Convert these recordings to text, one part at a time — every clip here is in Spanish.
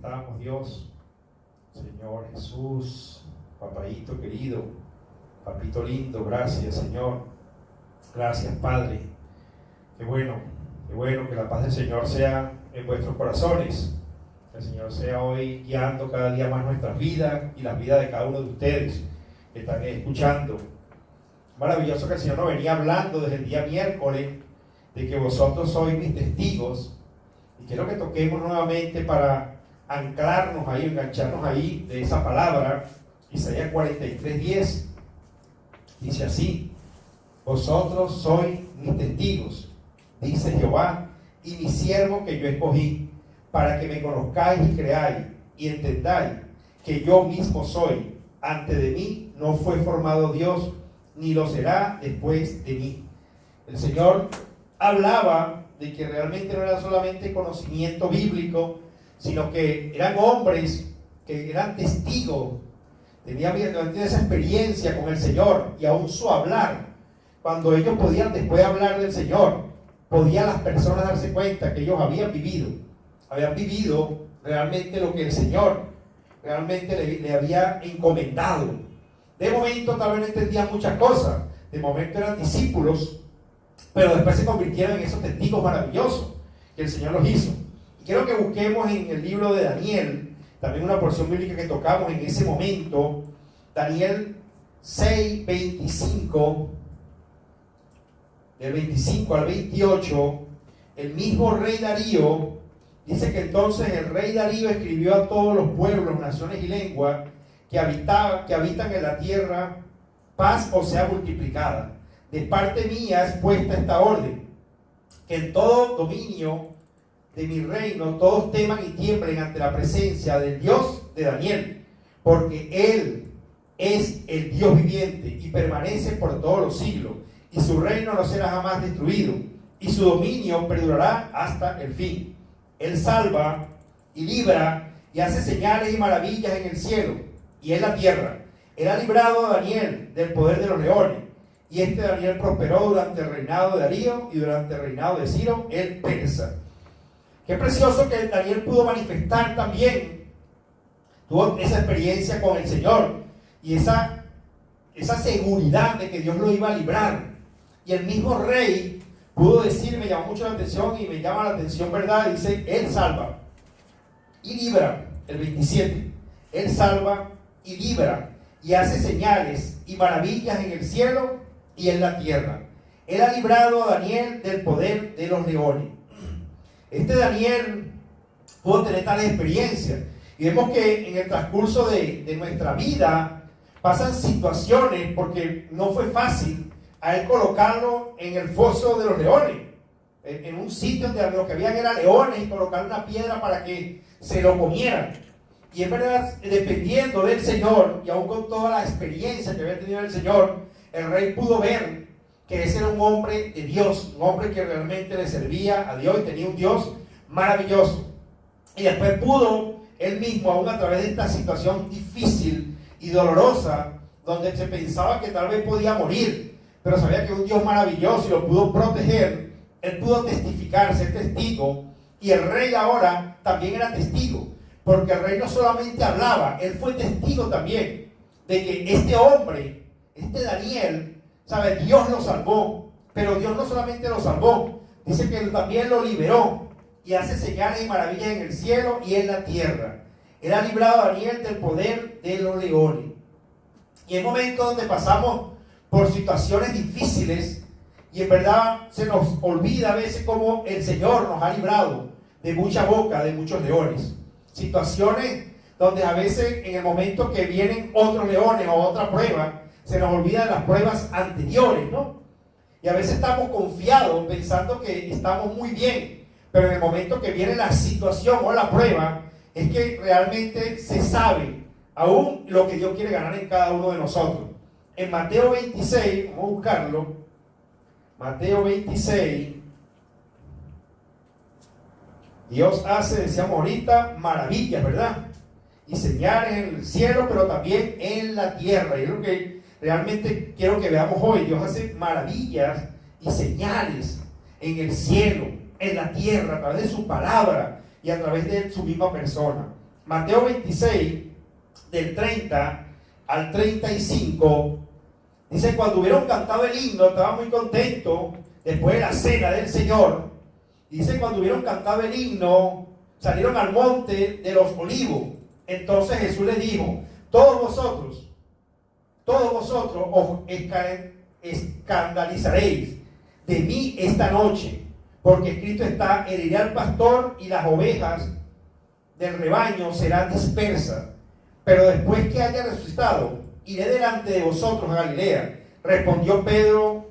levantamos, Dios, Señor Jesús, papaíto querido, papito lindo, gracias, Señor, gracias, Padre. Qué bueno que la paz del Señor sea en vuestros corazones, que el Señor sea hoy guiando cada día más nuestras vidas y las vidas de cada uno de ustedes que están escuchando. Maravilloso que el Señor nos venía hablando desde el día miércoles de que vosotros sois mis testigos, y quiero que toquemos nuevamente para anclarnos ahí, engancharnos ahí de esa palabra. Isaías 43:10 dice así: vosotros sois mis testigos, dice Jehová, y mi siervo que yo escogí, para que me conozcáis y creáis y entendáis que yo mismo soy. Antes de mí no fue formado Dios, ni lo será después de mí. El Señor hablaba de que realmente no era solamente conocimiento bíblico, sino que eran hombres que eran testigos, tenían esa experiencia con el Señor, y aún su hablar, cuando ellos podían después hablar del Señor, podían las personas darse cuenta que ellos habían vivido realmente lo que el Señor realmente le había encomendado. De momento tal vez no entendían muchas cosas, de momento eran discípulos, pero después se convirtieron en esos testigos maravillosos que el Señor los hizo. Y quiero que busquemos en el libro de Daniel, también una porción bíblica que tocamos en ese momento, Daniel 6:25, del 25 al 28, el mismo rey Darío, dice que entonces el rey Darío escribió a todos los pueblos, naciones y lenguas que habitan en la tierra: paz os sea multiplicada. De parte mía es puesta esta orden, que en todo dominio de mi reino todos teman y tiemblen ante la presencia del Dios de Daniel, porque Él es el Dios viviente y permanece por todos los siglos, y su reino no será jamás destruido, y su dominio perdurará hasta el fin. Él salva y libra y hace señales y maravillas en el cielo y en la tierra. Él ha librado a Daniel del poder de los leones, y este Daniel prosperó durante el reinado de Darío y durante el reinado de Ciro el persa. Qué precioso que Daniel pudo manifestar también, tuvo esa experiencia con el Señor y esa seguridad de que Dios lo iba a librar. Y el mismo rey pudo decir, me llamó mucho la atención y me llama la atención, ¿verdad? Dice, Él salva y libra, el 27, Él salva y libra y hace señales y maravillas en el cielo y en la tierra. Él ha librado a Daniel del poder de los leones. Este Daniel pudo tener tales experiencias, y vemos que en el transcurso de nuestra vida pasan situaciones, porque no fue fácil a él colocarlo en el foso de los leones, en un sitio donde lo que habían eran leones, y colocar una piedra para que se lo comieran. Y en verdad, dependiendo del Señor, y aún con toda la experiencia que había tenido el Señor, el rey pudo ver que ese era un hombre de Dios, un hombre que realmente le servía a Dios y tenía un Dios maravilloso. Y después pudo él mismo, aún a través de esta situación difícil y dolorosa, donde se pensaba que tal vez podía morir, pero sabía que un Dios maravilloso y lo pudo proteger, él pudo testificar, ser testigo, y el rey ahora también era testigo, porque el rey no solamente hablaba, él fue testigo también de que este hombre, este Daniel, ¿sabe? Dios lo salvó, pero Dios no solamente lo salvó, dice que él también lo liberó y hace señales y maravillas en el cielo y en la tierra. Él ha librado a Daniel del poder de los leones. Y en momentos donde pasamos por situaciones difíciles, y en verdad se nos olvida a veces cómo el Señor nos ha librado de mucha boca, de muchos leones. Situaciones donde a veces en el momento que vienen otros leones o otra prueba, se nos olvidan las pruebas anteriores, ¿no? Y a veces estamos confiados pensando que estamos muy bien, pero en el momento que viene la situación o la prueba, es que realmente se sabe aún lo que Dios quiere ganar en cada uno de nosotros. En Mateo 26, vamos a buscarlo, Mateo 26, Dios hace, decíamos ahorita, maravillas, ¿verdad? Y señales en el cielo, pero también en la tierra. Y es lo que realmente quiero que veamos hoy. Dios hace maravillas y señales en el cielo, en la tierra, a través de su palabra y a través de su misma persona. Mateo 26, del 30 al 35, dice, cuando hubieron cantado el himno, estaban muy contentos, después de la cena del Señor. Dice, cuando hubieron cantado el himno, salieron al monte de los olivos. Entonces Jesús les dijo, todos vosotros os escandalizaréis de mí esta noche, porque escrito está, heriré al pastor y las ovejas del rebaño serán dispersas. Pero después que haya resucitado, iré delante de vosotros a Galilea. Respondió Pedro,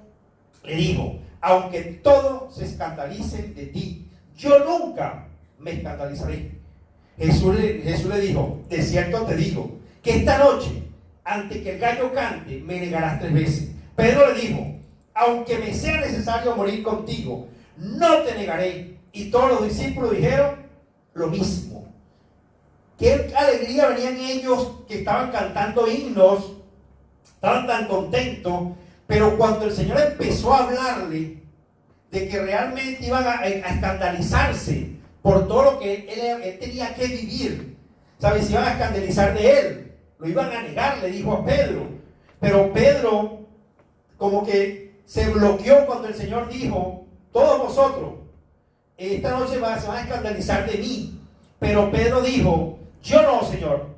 le dijo, aunque todos se escandalicen de ti, yo nunca me escandalizaré. Jesús le dijo, de cierto te digo, que esta noche, antes que el gallo cante, me negarás 3 veces. Pedro le dijo, aunque me sea necesario morir contigo, no te negaré. Y todos los discípulos dijeron lo mismo. Qué alegría venían ellos que estaban cantando himnos, estaban tan contentos, pero cuando el Señor empezó a hablarle de que realmente iban a escandalizarse por todo lo que él tenía que vivir, ¿sabes? Se iban a escandalizar de él, lo iban a negar, le dijo a Pedro. Pero Pedro como que se bloqueó cuando el Señor dijo, todos vosotros esta noche se van a escandalizar de mí. Pero Pedro dijo, yo no, Señor.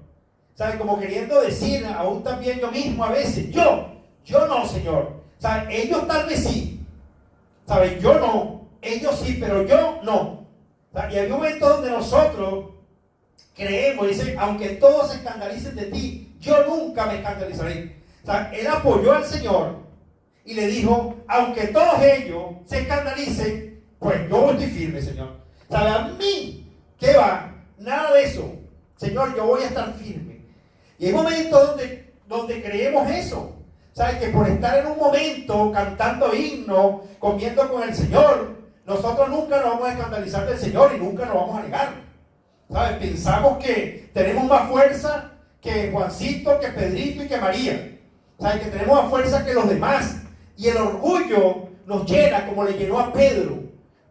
¿Sabe? Como queriendo decir, aún también yo mismo a veces, yo no, Señor. ¿Sabe? Ellos tal vez sí. ¿Sabe? Yo no. Ellos sí, pero yo no. ¿Sabe? Y hay momentos donde nosotros creemos, dice, aunque todos se escandalicen de ti, yo nunca me escandalizaré. ¿Sabe? Él apoyó al Señor y le dijo, aunque todos ellos se escandalicen, pues yo estoy firme, Señor. ¿Sabe? A mí, ¿qué va? Nada de eso. Señor, yo voy a estar firme. Y hay momentos donde creemos eso. ¿Sabes? Que por estar en un momento cantando himnos, comiendo con el Señor, nosotros nunca nos vamos a escandalizar del Señor y nunca nos vamos a negar. ¿Sabes? Pensamos que tenemos más fuerza que Juancito, que Pedrito y que María. ¿Sabes? Que tenemos más fuerza que los demás. Y el orgullo nos llena como le llenó a Pedro.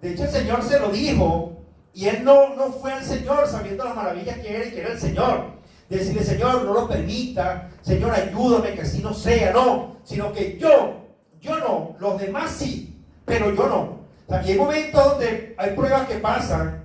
De hecho, el Señor se lo dijo. Y él no fue al Señor sabiendo las maravillas que era y que era el Señor. Decirle, Señor, no lo permita. Señor, ayúdame que así no sea. No, sino que yo no. Los demás sí, pero yo no. O sea, y hay momentos donde hay pruebas que pasan,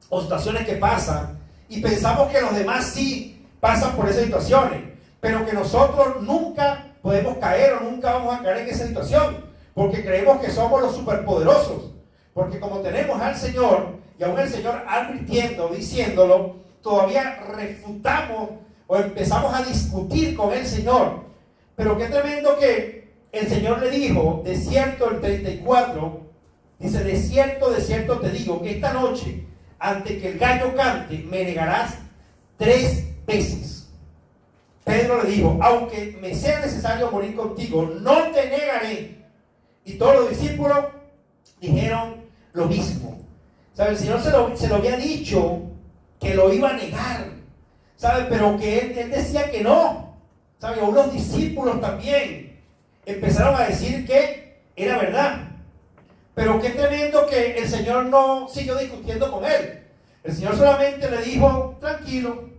o situaciones que pasan, y pensamos que los demás sí pasan por esas situaciones, pero que nosotros nunca podemos caer o nunca vamos a caer en esa situación, porque creemos que somos los superpoderosos. Porque como tenemos al Señor, y aún el Señor advirtiendo, diciéndolo, todavía refutamos o empezamos a discutir con el Señor. Pero qué tremendo que el Señor le dijo, de cierto, el 34, dice, de cierto te digo, que esta noche, antes que el gallo cante, me negarás 3 veces. Pedro le dijo, aunque me sea necesario morir contigo, no te negaré. Y todos los discípulos dijeron lo mismo. ¿Sabe? El Señor se lo había dicho que lo iba a negar, ¿sabe? Pero que él decía que no, ¿sabe? Aún los discípulos también empezaron a decir que era verdad. Pero qué tremendo que el Señor no siguió discutiendo con él. El Señor solamente le dijo, tranquilo,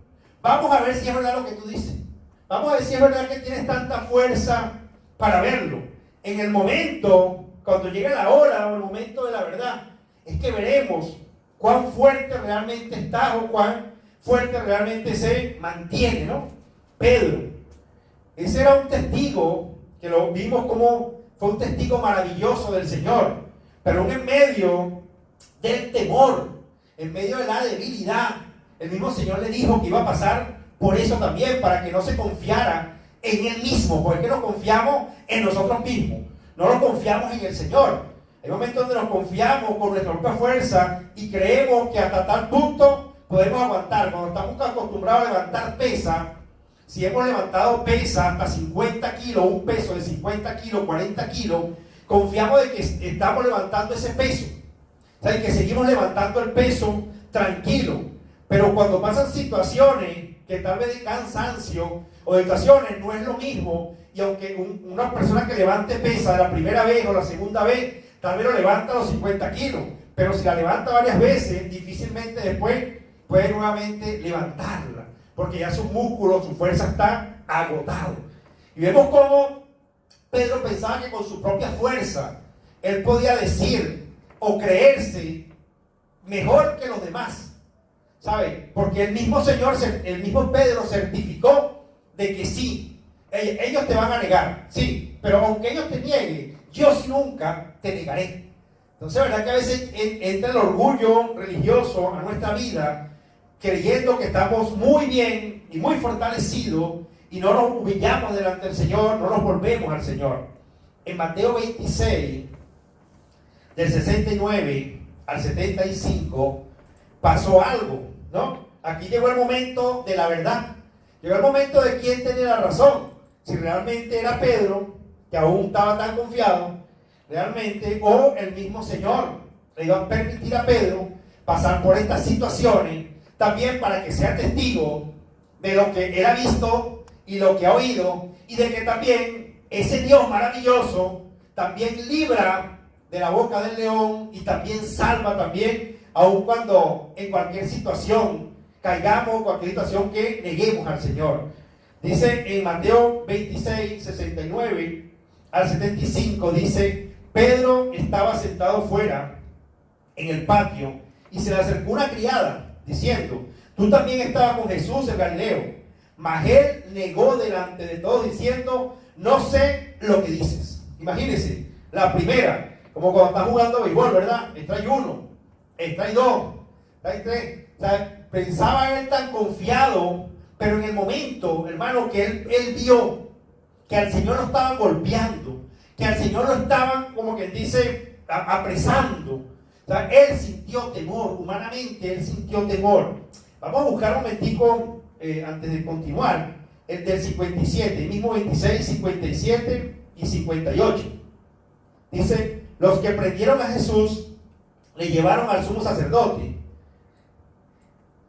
vamos a ver si es verdad lo que tú dices. Vamos a ver si es verdad que tienes tanta fuerza para verlo. En el momento, cuando llegue la hora o el momento de la verdad, es que veremos cuán fuerte realmente está o cuán fuerte realmente se mantiene, ¿no? Pedro, ese era un testigo que lo vimos como fue un testigo maravilloso del Señor, pero aún en medio del temor, en medio de la debilidad, el mismo Señor le dijo que iba a pasar por eso también, para que no se confiara en Él mismo, porque no confiamos en nosotros mismos, no lo confiamos en el Señor. Hay momentos donde nos confiamos con nuestra propia fuerza y creemos que hasta tal punto podemos aguantar. Cuando estamos acostumbrados a levantar pesa, si hemos levantado pesa hasta 50 kilos, un peso de 50 kilos, 40 kilos, confiamos de que estamos levantando ese peso. O sea, que seguimos levantando el peso tranquilo. Pero cuando pasan situaciones que tal vez de cansancio o de situaciones no es lo mismo, y aunque una persona que levante pesa la primera vez o la segunda vez, tal vez lo levanta a los 50 kilos, pero si la levanta varias veces, difícilmente después puede nuevamente levantarla, porque ya sus músculos, su fuerza está agotado. Y vemos cómo Pedro pensaba que con su propia fuerza él podía decir o creerse mejor que los demás, ¿sabe? Porque el mismo Señor, el mismo Pedro certificó de que sí, ellos te van a negar, sí, pero aunque ellos te nieguen, yo sí nunca te negaré. Entonces, ¿verdad que a veces entra el orgullo religioso a nuestra vida, creyendo que estamos muy bien y muy fortalecidos y no nos humillamos delante del Señor, no nos volvemos al Señor? En Mateo 26, del 69 al 75, pasó algo, ¿no? Aquí llegó el momento de la verdad, llegó el momento de quién tenía la razón, si realmente era Pedro, que aún estaba tan confiado, realmente, o el mismo Señor le iba a permitir a Pedro pasar por estas situaciones, también para que sea testigo de lo que él ha visto y lo que ha oído, y de que también ese Dios maravilloso también libra de la boca del león y también salva también, aun cuando en cualquier situación caigamos, cualquier situación que neguemos al Señor. Dice en Mateo 26, 69 al 75, dice: Pedro estaba sentado fuera en el patio y se le acercó una criada diciendo: tú también estabas con Jesús el Galileo. Mas él negó delante de todos diciendo: no sé lo que dices. Imagínense, la primera, como cuando estás jugando béisbol, ¿verdad? Strike 1, strike 2, strike 3. O sea, pensaba él tan confiado, pero en el momento, hermano, que él vio que al Señor lo estaban golpeando, que al Señor lo estaban, como quien dice, apresando. O sea, él sintió temor, humanamente él sintió temor. Vamos a buscar un momentico, antes de continuar, el del 57, el mismo 26, 57 y 58. Dice: los que prendieron a Jesús le llevaron al sumo sacerdote,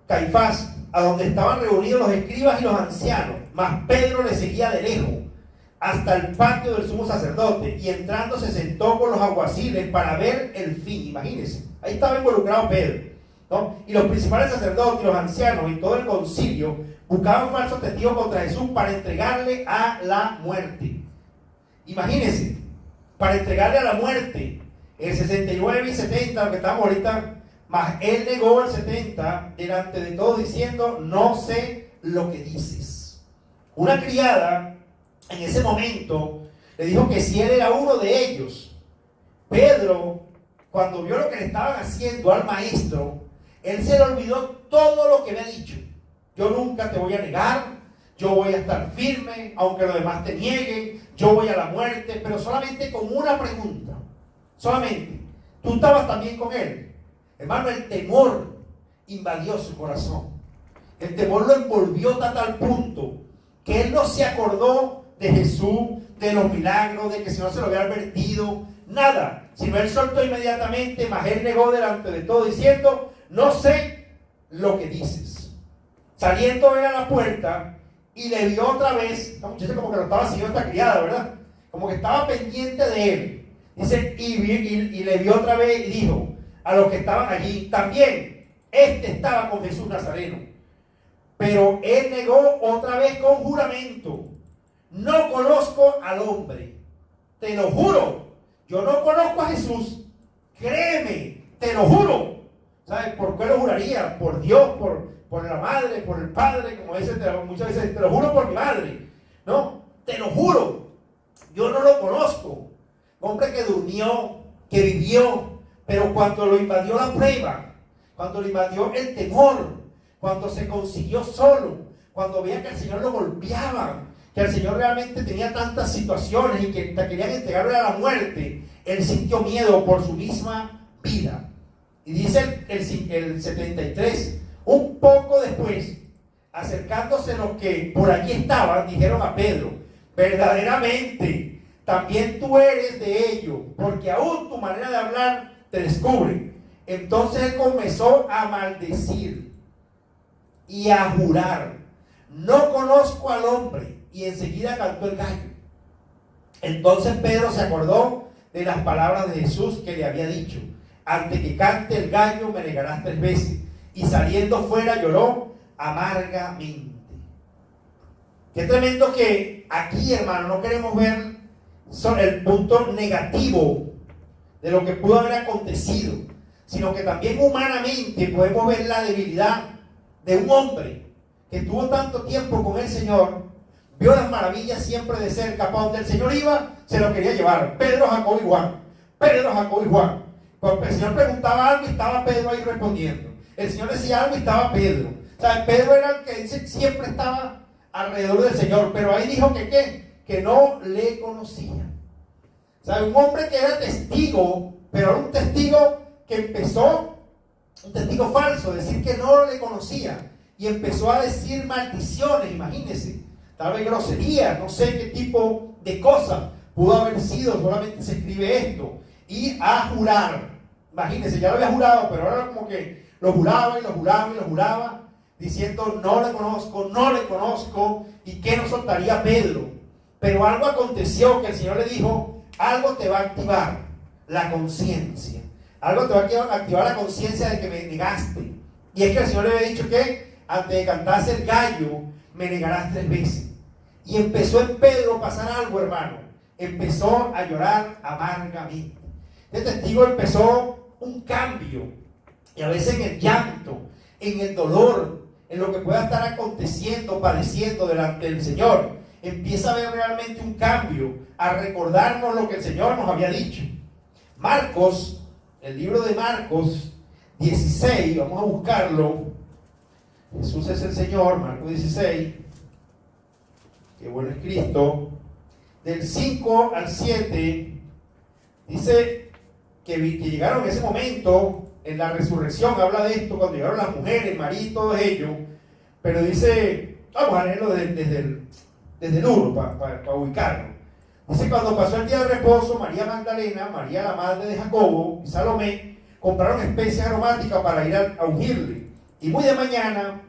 Caifás, a donde estaban reunidos los escribas y los ancianos, mas Pedro le seguía de lejos hasta el patio del sumo sacerdote, y entrando se sentó con los alguaciles para ver el fin. Imagínense, ahí estaba involucrado Pedro, ¿no? Y los principales sacerdotes y los ancianos y todo el concilio buscaban falsos testigos contra Jesús para entregarle a la muerte. Imagínense, para entregarle a la muerte. El 69 y 70, lo que estamos ahorita, mas él negó el 70 delante de todos diciendo: no sé lo que dices. Una criada en ese momento le dijo que si él era uno de ellos. Pedro, cuando vio lo que le estaban haciendo al maestro, él se le olvidó todo lo que le ha dicho. Yo nunca te voy a negar, yo voy a estar firme, aunque los demás te nieguen, yo voy a la muerte, pero solamente con una pregunta. Solamente, tú estabas también con él. Hermano, el temor invadió su corazón. El temor lo envolvió hasta tal punto que él no se acordó de Jesús, de los milagros, de que si no se lo había advertido, nada. Sino él soltó inmediatamente, mas él negó delante de todo diciendo: no sé lo que dices. Saliendo él a la puerta y le vio otra vez, esta muchacha como que lo estaba siguiendo esta criada, ¿verdad? Como que estaba pendiente de él. Dice, y le vio otra vez y dijo a los que estaban allí: también este estaba con Jesús Nazareno. Pero él negó otra vez con juramento: no conozco al hombre, te lo juro, yo no conozco a Jesús, créeme, te lo juro. ¿Sabes por qué lo juraría? Por Dios, por la madre, por el padre, como dicen muchas veces: te lo juro por mi madre. No, te lo juro, yo no lo conozco. Hombre que durmió, que vivió, pero cuando lo invadió la prueba, cuando lo invadió el temor, cuando se consiguió solo, cuando veía que el Señor lo golpeaba, que el Señor realmente tenía tantas situaciones y que querían entregarle a la muerte, él sintió miedo por su misma vida. Y dice el 73, un poco después, acercándose los que por allí estaban, dijeron a Pedro: verdaderamente también tú eres de ellos, porque aún tu manera de hablar te descubre. Entonces él comenzó a maldecir y a jurar: no conozco al hombre. Y enseguida cantó el gallo. Entonces Pedro se acordó de las palabras de Jesús que le había dicho: antes que cante el gallo me negarás 3 veces. y saliendo fuera lloró amargamente. Qué tremendo que aquí, hermano, no queremos ver el punto negativo de lo que pudo haber acontecido, sino que también humanamente podemos ver la debilidad de un hombre que estuvo tanto tiempo con el Señor, vio las maravillas siempre de cerca, para donde el Señor iba, se lo quería llevar. Pedro, Jacobo y Juan. Pedro, Jacobo y Juan. Cuando el Señor preguntaba algo y estaba Pedro ahí respondiendo. El Señor decía algo y estaba Pedro. O sea, Pedro era el que siempre estaba alrededor del Señor, pero ahí dijo que ¿qué? Que no le conocía. O sea, un hombre que era testigo, pero era un testigo que empezó, un testigo falso, decir que no le conocía, y empezó a decir maldiciones, imagínense, tal vez groserías, no sé qué tipo de cosas pudo haber sido, solamente se escribe esto, y a jurar, imagínense, ya lo había jurado, pero ahora como que lo juraba y lo juraba y lo juraba, diciendo no le conozco, y que no soltaría Pedro. Pero algo aconteció que el Señor le dijo, algo te va a activar la conciencia, algo te va a activar la conciencia de que me negaste. Y es que el Señor le había dicho que antes de cantarse el gallo me negarás 3 veces. Y empezó en Pedro a pasar algo, hermano. Empezó a llorar amargamente. Este testigo empezó un cambio, y a veces en el llanto, en el dolor, en lo que pueda estar aconteciendo, padeciendo delante del Señor, empieza a haber realmente un cambio, a recordarnos lo que el Señor nos había dicho. Marcos, el libro de Marcos 16, vamos a buscarlo. Jesús es el Señor, Marcos 16, qué bueno es Cristo. Del 5 al 7, dice que llegaron en ese momento, en la resurrección, habla de esto, cuando llegaron las mujeres, María y todo ello, pero dice, vamos a leerlo desde el 1 para ubicarlo. Dice, cuando pasó el día de reposo, María Magdalena, María la madre de Jacobo y Salomé compraron especias aromáticas para ir a ungirle. Y muy de mañana,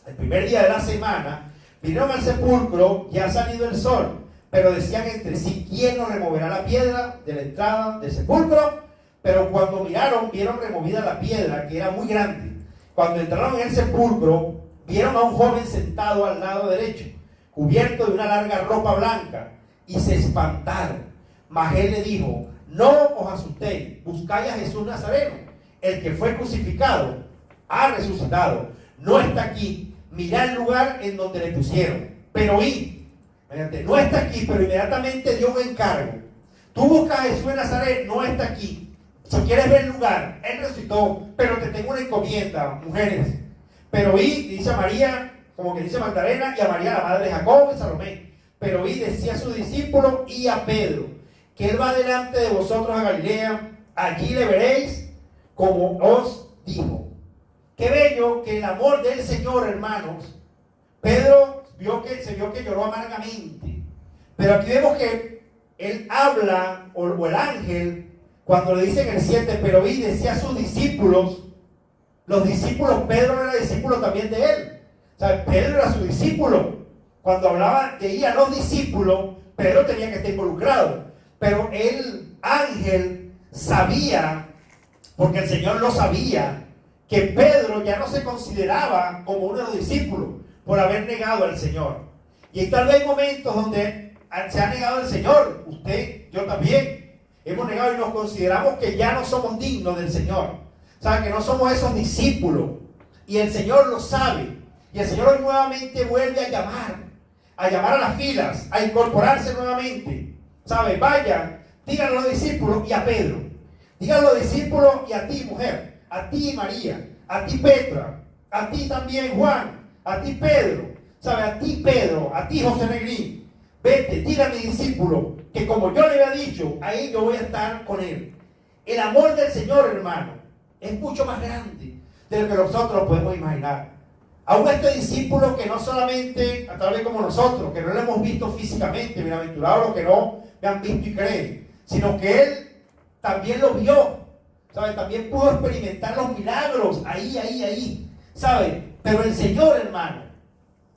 el primer día de la semana, vinieron al sepulcro, ya ha salido el sol, pero decían entre sí, ¿quién nos removerá la piedra de la entrada del sepulcro? Pero cuando miraron, vieron removida la piedra, que era muy grande. Cuando entraron en el sepulcro, vieron a un joven sentado al lado derecho, cubierto de una larga ropa blanca, y se espantaron. Mas él le dijo, no os asustéis, buscáis a Jesús Nazareno, el que fue crucificado, ha resucitado, no está aquí, mirad el lugar en donde le pusieron, pero id. No está aquí, pero inmediatamente dio un encargo. Tú buscas a Jesús de Nazaret, no está aquí. Si quieres ver el lugar, él resucitó, pero te tengo una encomienda, mujeres. Pero id, dice a María, como que dice Magdalena, y a María la madre de Jacobo y Salomé. Pero id, decía a sus discípulos y a Pedro, que él va delante de vosotros a Galilea, allí le veréis como os dijo. Qué bello que el amor del Señor, hermanos. Pedro se vio que lloró amargamente, pero aquí vemos que él habla, o el ángel, cuando le dice en el 7, pero y decía a sus discípulos, los discípulos, Pedro era discípulo también de él, o sea, Pedro era su discípulo. Cuando hablaba de ir a los discípulos, Pedro tenía que estar involucrado, pero el ángel sabía, porque el Señor lo sabía, que Pedro ya no se consideraba como uno de los discípulos por haber negado al Señor. Y tal vez hay momentos donde se ha negado al Señor, usted, yo también, hemos negado y nos consideramos que ya no somos dignos del Señor, o sea, que no somos esos discípulos, y el Señor lo sabe, y el Señor hoy nuevamente vuelve a llamar a las filas, a incorporarse nuevamente, ¿sabe? Vayan, díganlo a los discípulos y a Pedro, díganlo a los discípulos y a ti, mujer, a ti, María, a ti, Petra, a ti también, Juan, a ti, Pedro, ¿sabe? A ti, Pedro, a ti, José Negrín, vete, dile a mi discípulo que como yo le había dicho, ahí yo voy a estar con él. El amor del Señor, hermano, es mucho más grande de lo que nosotros podemos imaginar. Aún este discípulo que no solamente, a través como nosotros, que no lo hemos visto físicamente, bienaventurados los que no me han visto y creen, sino que él también lo vio, ¿sabe? También pudo experimentar los milagros, ahí, ¿sabe? Pero el Señor, hermano,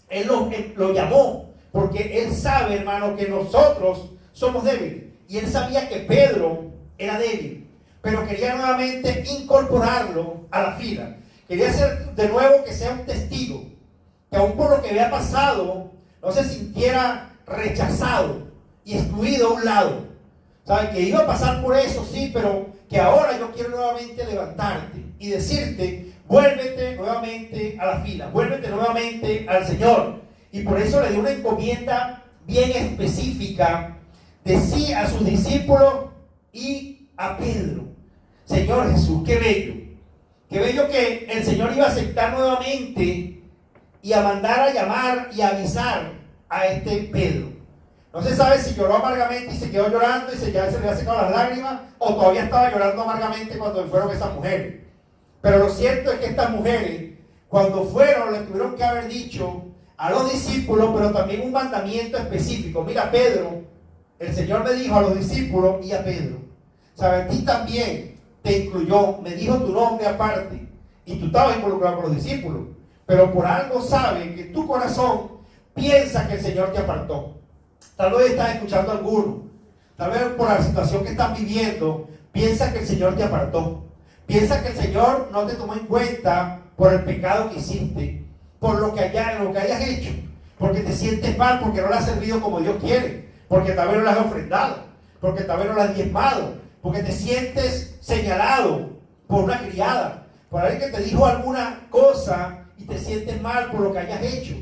Él lo llamó, porque Él sabe, hermano, que nosotros somos débiles. Y Él sabía que Pedro era débil, pero quería nuevamente incorporarlo a la fila. quería ser de nuevo que sea un testigo, que aún por lo que había pasado, no se sintiera rechazado y excluido a un lado. ¿Saben? Que iba a pasar por eso, sí, pero que ahora yo quiero nuevamente levantarte y decirte, vuélvete nuevamente a la fila, vuélvete nuevamente al Señor. Y por eso le dio una encomienda bien específica de sí a sus discípulos y a Pedro. Señor Jesús, qué bello que el Señor iba a aceptar nuevamente y a mandar a llamar y a avisar a este Pedro. No se sabe si lloró amargamente y se quedó llorando y ya se le había secado las lágrimas, o todavía estaba llorando amargamente cuando fueron esas mujeres. Pero lo cierto es que estas mujeres, cuando fueron, le tuvieron que haber dicho a los discípulos, pero también un mandamiento específico. Mira, Pedro, el Señor me dijo a los discípulos y a Pedro, ¿sabes? A ti también te incluyó, me dijo tu nombre aparte, y tú estabas involucrado con los discípulos, pero por algo sabe que tu corazón piensa que el Señor te apartó. Tal vez estás escuchando a alguno, tal vez por la situación que estás viviendo, piensa que el Señor te apartó, piensa que el Señor no te tomó en cuenta por el pecado que hiciste, por lo que hayas hecho, porque te sientes mal, porque no le has servido como Dios quiere, porque tal vez no le has ofrendado, porque tal vez no le has diezmado, porque te sientes señalado por una criada, por alguien que te dijo alguna cosa y te sientes mal por lo que hayas hecho.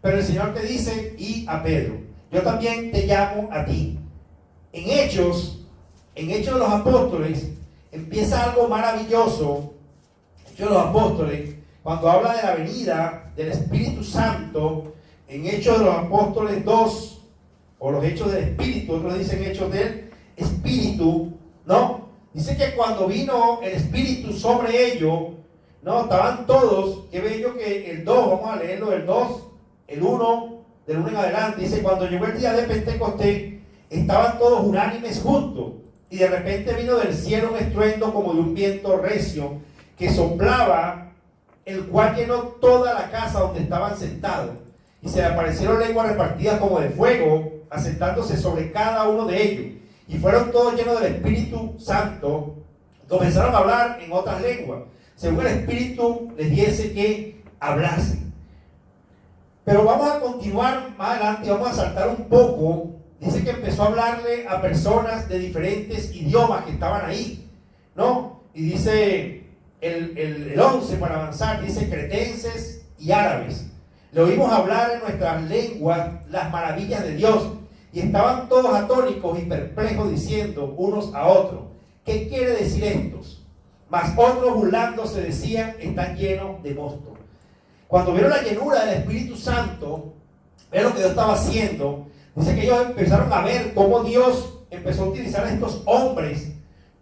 Pero el Señor te dice, y a Pedro, yo también te llamo a ti. En Hechos de los Apóstoles, empieza algo maravilloso. Hechos de los Apóstoles, cuando habla de la venida del Espíritu Santo, en Hechos de los Apóstoles 2, o los Hechos del Espíritu, otros dicen Hechos del Espíritu, ¿no? Dice que cuando vino el Espíritu sobre ellos, ¿no? Estaban todos, qué bello que el 2, vamos a leerlo del 2, el 1, del 1 en adelante, dice, cuando llegó el día de Pentecostés, estaban todos unánimes juntos, y de repente vino del cielo un estruendo como de un viento recio, que soplaba, el cual llenó toda la casa donde estaban sentados, y se le aparecieron lenguas repartidas como de fuego, asentándose sobre cada uno de ellos, y fueron todos llenos del Espíritu Santo, comenzaron a hablar en otras lenguas, según el Espíritu les diese que hablasen. Pero vamos a continuar más adelante, vamos a saltar un poco. Dice que empezó a hablarle a personas de diferentes idiomas que estaban ahí, ¿no? Y dice el 11 para avanzar, dice cretenses y árabes. Le oímos hablar en nuestras lenguas las maravillas de Dios, y estaban todos atónicos y perplejos diciendo unos a otros, ¿qué quiere decir estos? Mas otros burlándose decían, están llenos de mosto. Cuando vieron la llenura del Espíritu Santo, vieron lo que Dios estaba haciendo. Dice que ellos empezaron a ver cómo Dios empezó a utilizar a estos hombres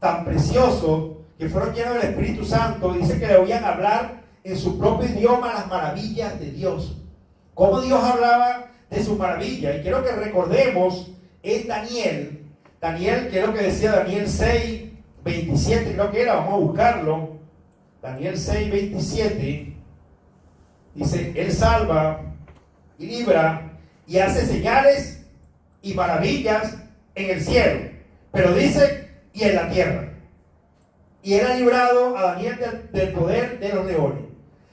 tan preciosos que fueron llenos del Espíritu Santo. Dice que le oían hablar en su propio idioma las maravillas de Dios. Cómo Dios hablaba de sus maravillas. Y quiero que recordemos en Daniel, que es lo que decía Daniel 6, 27, creo que era, vamos a buscarlo. Daniel 6, 27. Dice, Él salva y libra y hace señales y maravillas en el cielo, pero dice, y en la tierra. Y Él ha librado a Daniel del poder de los leones.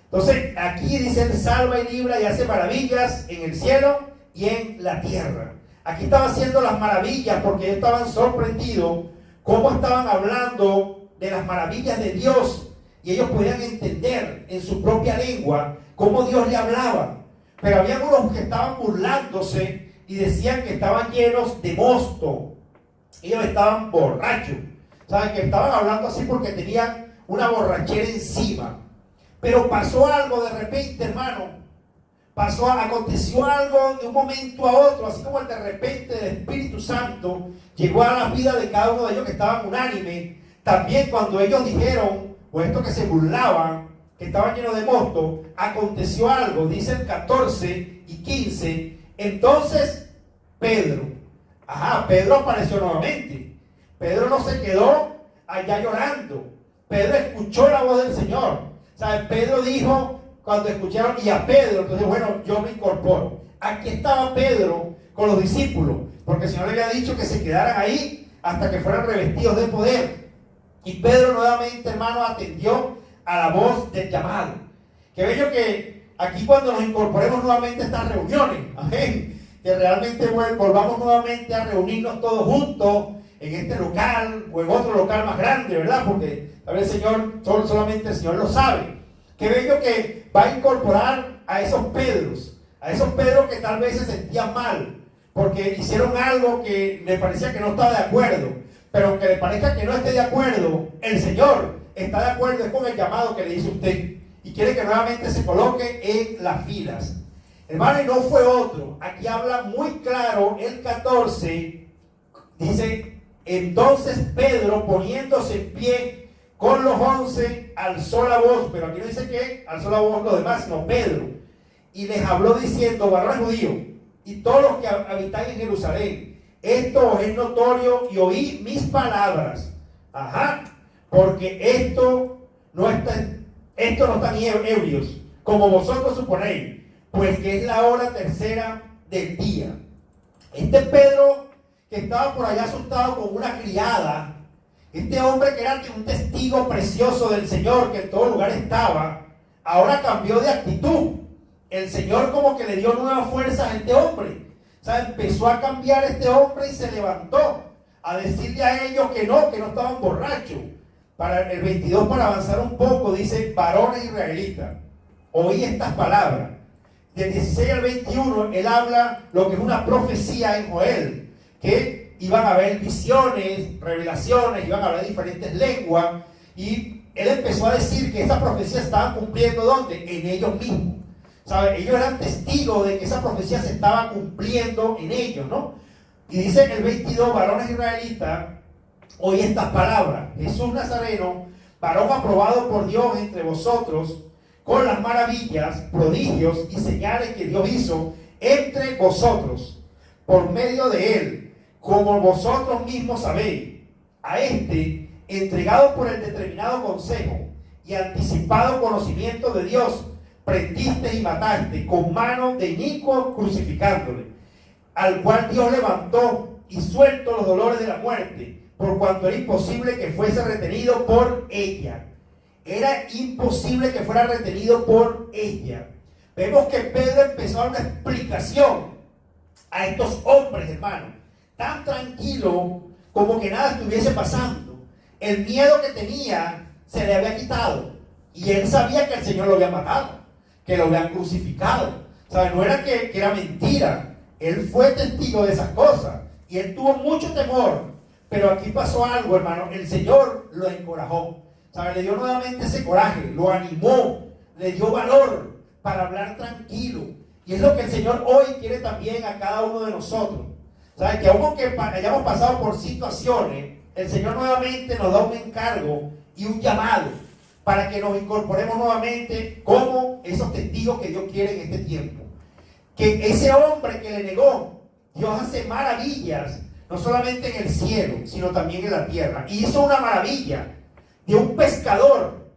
Entonces, aquí dice, Él salva y libra y hace maravillas en el cielo y en la tierra. Aquí estaba haciendo las maravillas porque ellos estaban sorprendidos cómo estaban hablando de las maravillas de Dios, y ellos podían entender en su propia lengua cómo Dios le hablaba. Pero había unos que estaban burlándose y decían que estaban llenos de mosto. Ellos estaban borrachos. ¿Saben? Que estaban hablando así porque tenían una borrachera encima. Pero pasó algo de repente, hermano. Aconteció algo de un momento a otro, así como el de repente del Espíritu Santo llegó a la vida de cada uno de ellos que estaban unánime. También cuando ellos dijeron, o estos que se burlaban, que estaban llenos de mosto, aconteció algo. Dice el 14 y 15. Entonces Pedro apareció nuevamente. Pedro no se quedó allá llorando. Pedro escuchó la voz del Señor. ¿Sabe? Pedro dijo, cuando escucharon, y a Pedro, entonces bueno, yo me incorporo. Aquí estaba Pedro con los discípulos, porque el Señor le había dicho que se quedaran ahí hasta que fueran revestidos de poder. Y Pedro nuevamente, hermano, atendió a la voz del llamado. Qué bello que aquí cuando nos incorporemos nuevamente a estas reuniones, amén, que realmente volvamos nuevamente a reunirnos todos juntos en este local o en otro local más grande, ¿verdad? Porque tal vez el Señor, solamente el Señor lo sabe. Qué bello que va a incorporar a esos Pedros que tal vez se sentían mal, porque hicieron algo que le parecía que no estaba de acuerdo, pero aunque le parezca que no esté de acuerdo, el Señor está de acuerdo con el llamado que le hizo usted y quiere que nuevamente se coloque en las filas. Hermano, y no fue otro. Aquí habla muy claro el 14, dice: entonces Pedro, poniéndose en pie con los 11, alzó la voz, pero aquí no dice que alzó la voz los demás, sino Pedro, y les habló diciendo: varones judíos y todos los que habitáis en Jerusalén, esto os es notorio y oí mis palabras. Porque esto no están ebrios, como vosotros suponéis, pues que es la hora tercera del día. Este Pedro, que estaba por allá asustado con una criada, este hombre que era un testigo precioso del Señor, que en todo lugar estaba, ahora cambió de actitud. El Señor como que le dio nuevas fuerzas a este hombre. O sea, empezó a cambiar este hombre y se levantó a decirle a ellos que no estaban borrachos. Para el 22, para avanzar un poco, dice: varones israelitas, oí estas palabras. Del 16 al 21, él habla lo que es una profecía en Joel, que iban a haber visiones, revelaciones, iban a haber diferentes lenguas, y él empezó a decir que esas profecías estaban cumpliendo, ¿dónde? En ellos mismos. ¿Sabe? Ellos eran testigos de que esa profecía se estaba cumpliendo en ellos, ¿no? Y dice en el 22, varones israelitas, oí estas palabras: Jesús Nazareno, varón aprobado por Dios entre vosotros, con las maravillas, prodigios y señales que Dios hizo entre vosotros, por medio de él, como vosotros mismos sabéis. A este, entregado por el determinado consejo y anticipado conocimiento de Dios, prendiste y mataste con mano de inicuo, crucificándole, al cual Dios levantó y suelto los dolores de la muerte, por cuanto era imposible que fuese retenido por ella. Era imposible que fuera retenido por ella. Vemos que Pedro empezó a dar una explicación a estos hombres, hermanos, tan tranquilo como que nada estuviese pasando. El miedo que tenía se le había quitado y él sabía que el Señor lo había matado, que lo habían crucificado. ¿Sabe? No era que era mentira. Él fue testigo de esas cosas y él tuvo mucho temor. Pero aquí pasó algo, hermano. El Señor lo encorajó. ¿Sabe? Le dio nuevamente ese coraje, lo animó, le dio valor para hablar tranquilo. Y es lo que el Señor hoy quiere también a cada uno de nosotros. ¿Sabe? Que aunque hayamos pasado por situaciones, el Señor nuevamente nos da un encargo y un llamado para que nos incorporemos nuevamente como esos testigos que Dios quiere en este tiempo. Que ese hombre que le negó, Dios hace maravillas, no solamente en el cielo, sino también en la tierra. Y hizo una maravilla de un pescador,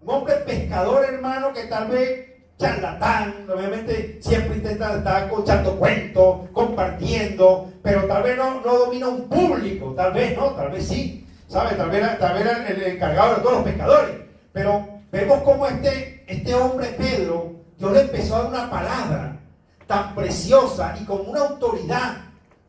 un hombre pescador, hermano, que tal vez charlatán, obviamente siempre intenta estar echando cuentos, compartiendo, pero tal vez no domina un público, tal vez sí, ¿sabe? Tal vez era el encargado de todos los pescadores. Pero vemos cómo este hombre Pedro, Dios le empezó a dar una palabra tan preciosa y con una autoridad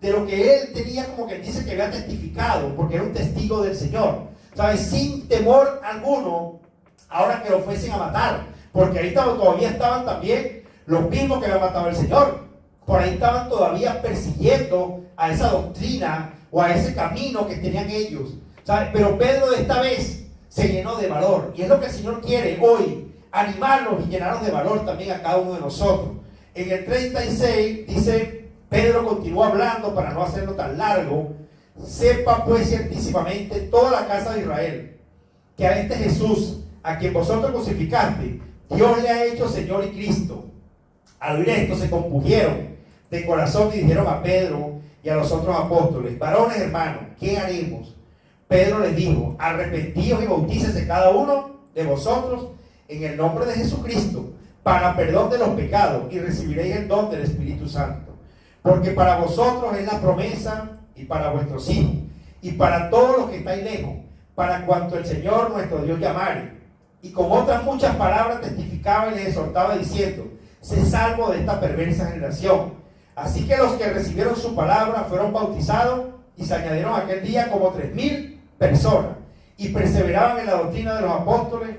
de lo que él tenía, como que dice que había testificado, porque era un testigo del Señor, ¿sabes? Sin temor alguno, ahora que lo fuesen a matar, porque ahí todavía estaban también los mismos que habían matado al Señor, por ahí estaban todavía persiguiendo a esa doctrina o a ese camino que tenían ellos, ¿sabes? Pero Pedro de esta vez se llenó de valor, y es lo que el Señor quiere hoy, animarnos y llenarnos de valor también a cada uno de nosotros. En el 36 dice, Pedro continuó hablando para no hacerlo tan largo: sepa pues ciertísimamente toda la casa de Israel, que a este Jesús, a quien vosotros crucificaste, Dios le ha hecho Señor y Cristo. Al oír esto se compungieron de corazón y dijeron a Pedro y a los otros apóstoles: varones hermanos, ¿qué haremos? Pedro les dijo: arrepentíos y bautícese cada uno de vosotros en el nombre de Jesucristo para perdón de los pecados, y recibiréis el don del Espíritu Santo. Porque para vosotros es la promesa, y para vuestros hijos, y para todos los que estáis lejos, para cuanto el Señor nuestro Dios llamare. y con otras muchas palabras testificaba y les exhortaba diciendo: sé salvo de esta perversa generación. Así que los que recibieron su palabra fueron bautizados y se añadieron aquel día como 3,000 personas y perseveraban en la doctrina de los apóstoles,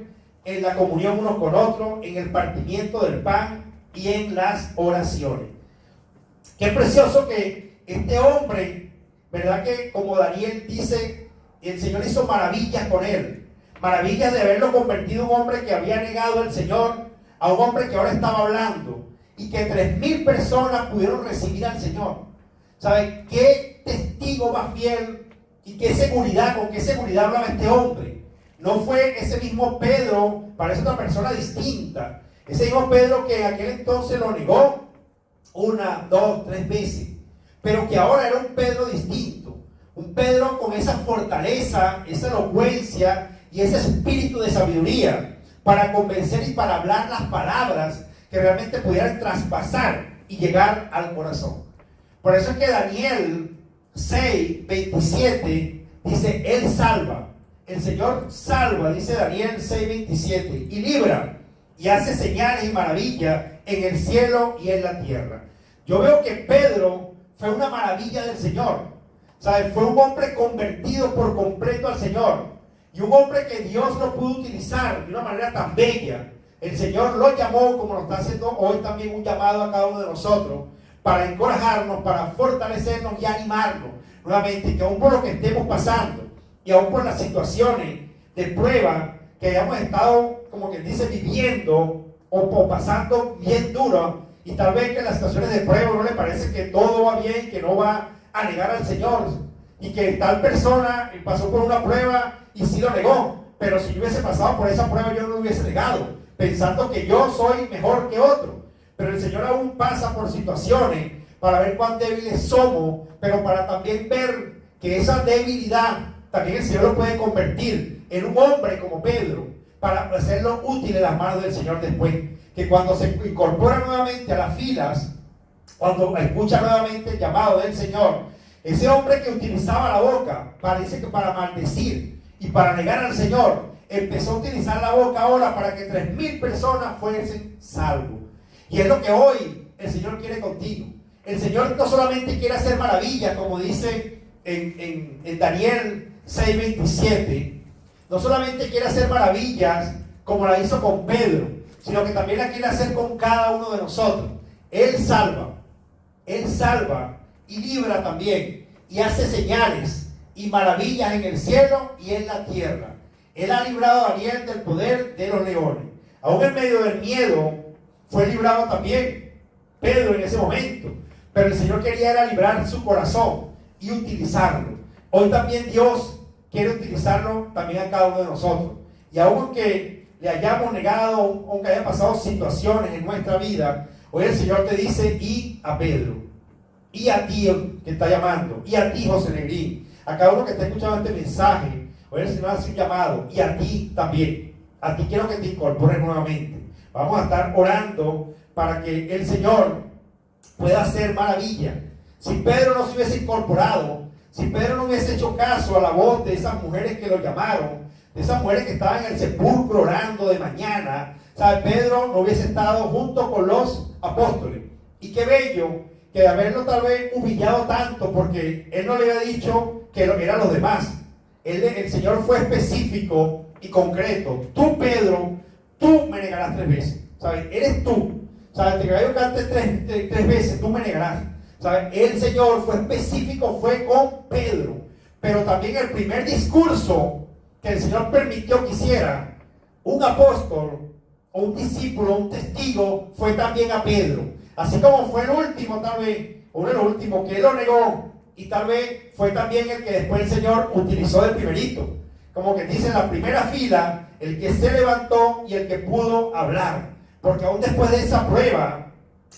en la comunión unos con otros, en el partimiento del pan y en las oraciones. Qué precioso que este hombre, ¿verdad? Que como Daniel dice, el Señor hizo maravillas con él. Maravillas de haberlo convertido en un hombre que había negado al Señor a un hombre que ahora estaba hablando, y que 3,000 personas pudieron recibir al Señor. ¿Sabe qué testigo más fiel y qué seguridad, con qué seguridad hablaba este hombre? No fue ese mismo Pedro, parece otra persona distinta. Ese mismo Pedro que en aquel entonces lo negó 1, 2, 3 veces, pero que ahora era un Pedro distinto. Un Pedro con esa fortaleza, esa elocuencia y ese espíritu de sabiduría para convencer y para hablar las palabras que realmente pudieran traspasar y llegar al corazón. Por eso es que Daniel 6:27 dice: Él salva, el Señor salva, dice Daniel 6:27, y libra y hace señales y maravillas en el cielo y en la tierra. Yo veo que Pedro fue una maravilla del Señor. ¿Sabe? Fue un hombre convertido por completo al Señor. Y un hombre que Dios lo pudo utilizar de una manera tan bella. El Señor lo llamó, como lo está haciendo hoy también un llamado a cada uno de nosotros, para encorajarnos, para fortalecernos y animarnos nuevamente, que aún por lo que estemos pasando y aún por las situaciones de prueba que hayamos estado, como que dice, viviendo o pasando bien duro, y tal vez que en las situaciones de prueba no le parece que todo va bien, que no va a negar al Señor, y que tal persona pasó por una prueba y sí lo negó, pero si yo hubiese pasado por esa prueba yo no lo hubiese negado, pensando que yo soy mejor que otro. Pero el Señor aún pasa por situaciones para ver cuán débiles somos, pero para también ver que esa debilidad también el Señor lo puede convertir en un hombre como Pedro, para hacerlo útil en las manos del Señor después. Que cuando se incorpora nuevamente a las filas, cuando escucha nuevamente el llamado del Señor, ese hombre que utilizaba la boca, parece que para maldecir y para negar al Señor, empezó a utilizar la boca ahora para que 3,000 personas fuesen salvos. Y es lo que hoy el Señor quiere contigo. El Señor no solamente quiere hacer maravillas, como dice en Daniel 6:27, no solamente quiere hacer maravillas como la hizo con Pedro, sino que también la quiere hacer con cada uno de nosotros. Él salva y libra también, y hace señales y maravillas en el cielo y en la tierra. Él ha librado a Daniel del poder de los leones. Aún en medio del miedo fue librado también Pedro en ese momento, pero el Señor quería era librar su corazón y utilizarlo. Hoy también Dios quiere utilizarlo también a cada uno de nosotros, y aunque le hayamos negado, aunque haya pasado situaciones en nuestra vida, hoy el Señor te dice: y a Pedro, y a ti que está llamando, y a ti José Negrín, a cada uno que está escuchando este mensaje, hoy el Señor hace un llamado, y a ti también. A ti quiero que te incorpores nuevamente. Vamos a estar orando para que el Señor pueda hacer maravilla. Si Pedro no se hubiese incorporado, si Pedro no hubiese hecho caso a la voz de esas mujeres que lo llamaron, de esas mujeres que estaban en el sepulcro orando de mañana, ¿sabe? Pedro no hubiese estado junto con los apóstoles. Y qué bello que de haberlo tal vez humillado tanto, porque él no le había dicho que eran los demás. El Señor fue específico y concreto. Tú, Pedro, tú me negarás 3 veces. ¿Sabes? Eres tú. ¿Sabes? Te caballo cante 3 veces, tú me negarás. ¿Sabes? El Señor fue específico, fue con Pedro. Pero también el primer discurso que el Señor permitió que hiciera un apóstol o un discípulo, un testigo, fue también a Pedro. Así como fue el último, tal vez, uno de los últimos que él lo negó, y tal vez fue también el que después el Señor utilizó del primerito. Como que dice en la primera fila, el que se levantó y el que pudo hablar. Porque aún después de esa prueba,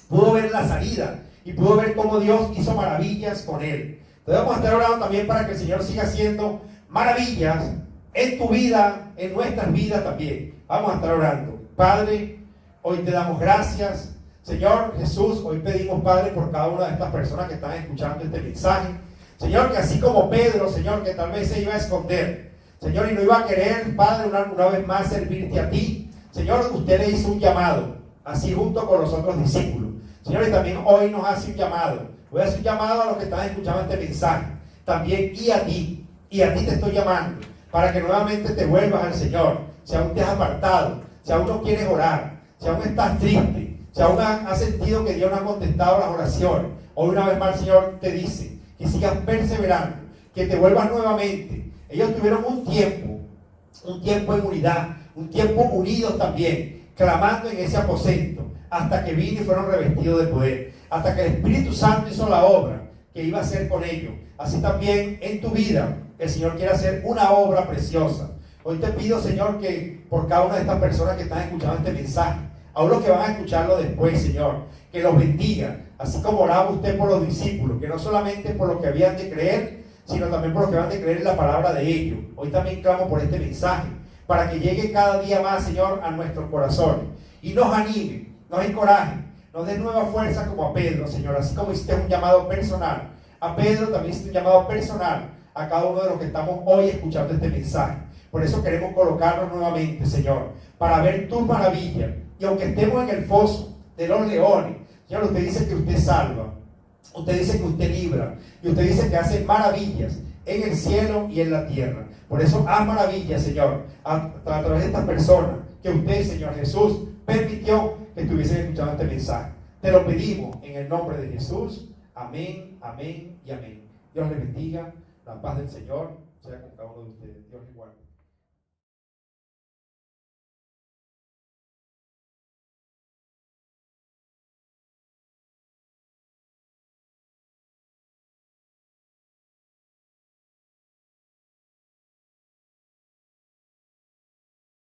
pudo ver la salida y pudo ver cómo Dios hizo maravillas con él. Entonces vamos a estar orando también para que el Señor siga haciendo maravillas en tu vida, en nuestras vidas también. Vamos a estar orando. Padre, hoy te damos gracias. Señor Jesús, hoy pedimos, Padre, por cada una de estas personas que están escuchando este mensaje. Señor, que así como Pedro, Señor, que tal vez se iba a esconder, Señor, y no iba a querer, Padre, una vez más servirte a ti. Señor, usted le hizo un llamado, así junto con los otros discípulos. Señor, y también hoy nos hace un llamado. Voy a hacer un llamado a los que están escuchando este mensaje. También y a ti te estoy llamando, para que nuevamente te vuelvas al Señor. Si aún te has apartado, si aún no quieres orar, si aún estás triste, si aún has sentido que Dios no ha contestado las oraciones, hoy una vez más el Señor te dice que sigas perseverando, que te vuelvas nuevamente. Ellos tuvieron un tiempo en unidad, un tiempo unidos también, clamando en ese aposento, hasta que vino y fueron revestidos de poder, hasta que el Espíritu Santo hizo la obra que iba a hacer con ellos. Así también en tu vida, el Señor quiere hacer una obra preciosa. Hoy te pido, Señor, que por cada una de estas personas que están escuchando este mensaje, aún los que van a escucharlo después, Señor, que los bendiga, así como oraba usted por los discípulos, que no solamente por los que habían de creer, sino también por los que van de creer en la palabra de ellos. Hoy también clamo por este mensaje, para que llegue cada día más, Señor, a nuestros corazones, y nos anime, nos encoraje, nos dé nueva fuerza como a Pedro, Señor, así como hiciste un llamado personal. A Pedro también hiciste un llamado personal a cada uno de los que estamos hoy escuchando este mensaje. Por eso queremos colocarnos nuevamente, Señor, para ver tus maravillas. Y aunque estemos en el foso de los leones, Señor, usted dice que usted salva, usted dice que usted libra, y usted dice que hace maravillas en el cielo y en la tierra. Por eso haz maravillas, Señor, a través de estas personas que usted, Señor Jesús, permitió que estuviesen escuchando este mensaje. Te lo pedimos en el nombre de Jesús. Amén, amén y amén. Dios les bendiga. La paz del Señor sea con cada uno de ustedes. Dios les guarde.